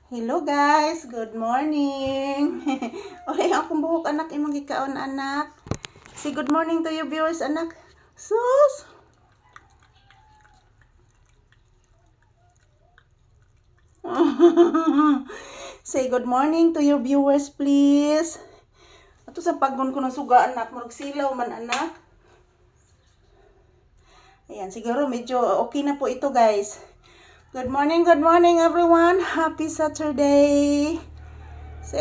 Hello guys, good morning. Oy, akong buhok anak imong gikaon anak. Say good morning to your viewers anak. Sus. Say good morning to your viewers please. Ato sa paggon ko ng suga anak, murag silaw man anak. Ayan, siguro medyo okay na po ito guys. Good morning everyone. Happy Saturday. So,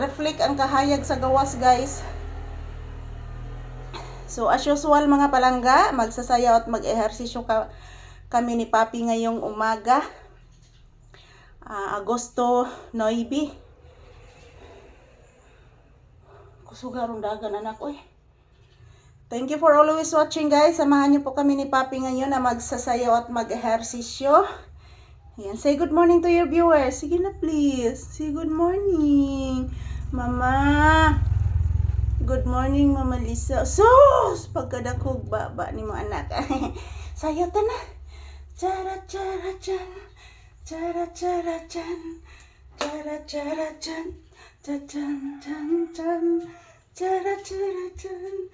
reflect ang kahayag sa gawas guys. So, as usual mga palangga, magsasayaw at mag-ehersisyo kami ni Papi ngayong umaga. Agosto 9. Kusugarong dagan anak, oy. Thank you for always watching guys. Samahan niyo po kami ni Papi ngayon na magsasayaw at mag-ehersisyo. Ayan, say good morning to your viewers. Sige na please. Say good morning. Mama. Good morning, Mama Lisa. Sus! Pagkadakog baba ni mo anak. Sayaw ta na. Chara chara chan. Chara chara chan. Chara chara chan. Chan chan chan. Chara chara chan.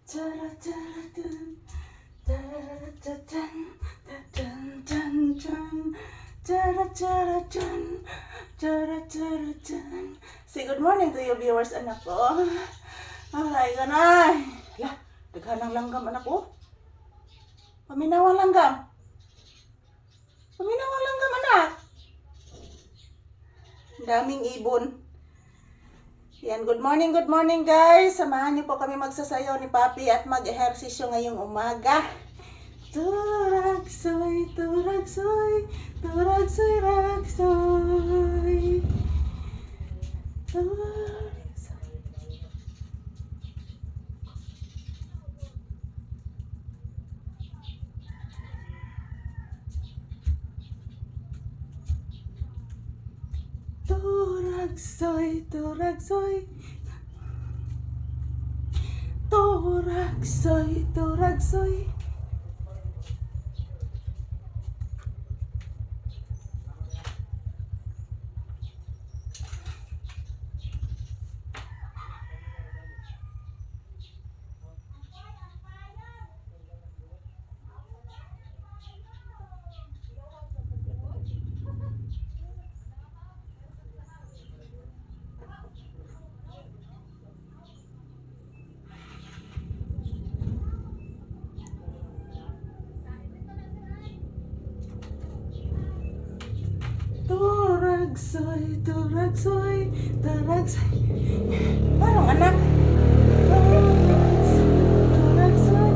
Chara chara chan. Chara chan. Chan chan chan. Chara chara chan. Chara chara chan. Say good morning to your viewers anak ko. Alay ka na. Lah, daghanang langgam anak ko. Paminawang langgam. Paminawang langgam anak. Daming ibon. Yan, good morning guys. Samahan niyo po kami magsasayaw ni Papi at mag-ehersisyo ngayong umaga. Turagsoy, turagsoy, turagsoy, ragsoy. Turagsoy, turagsoy, turagsoy, turagsoy. Turagsoy, turagsoy, turagsoy. Parang anak. Turagsoy, turagsoy,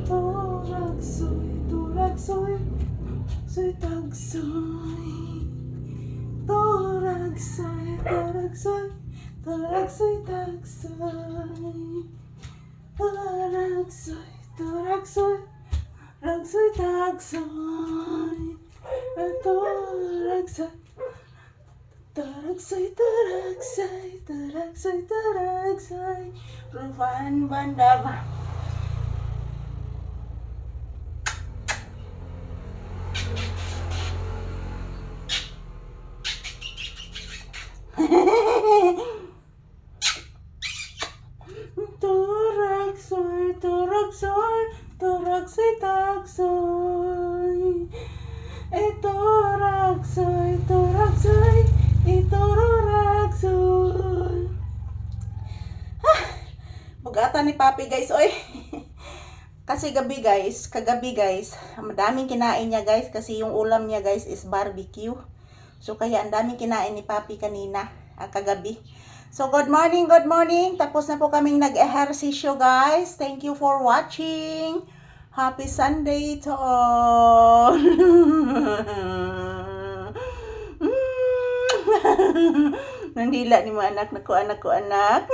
turagsoy, turagsoy. Turagsoy, turagsoy, turagsoy, turagsoy. Turagsoy, turagsoy, turagsoy, turagsoy. Turagsoy, turagsoy. Ragsoy, tagsoy, turagsoy, turagsoy, turagsoy, turagsoy, turagsoy, Ruvan Bandaba. Turagsoy, turagsoy, turagsoy, tagsoy. Ito ragsoy, turagsoy, ito ragsoy. Bugatan ni Papi guys, oy. Kasi kagabi guys, madaming kinain niya guys kasi yung ulam niya guys is barbecue. So kaya ang daming kinain ni Papi kanina, kagabi. So good morning. Tapos na po kaming nag-ehersisyo guys. Thank you for watching. Happy Sunday to all. Nandila ni mga anak ko anak.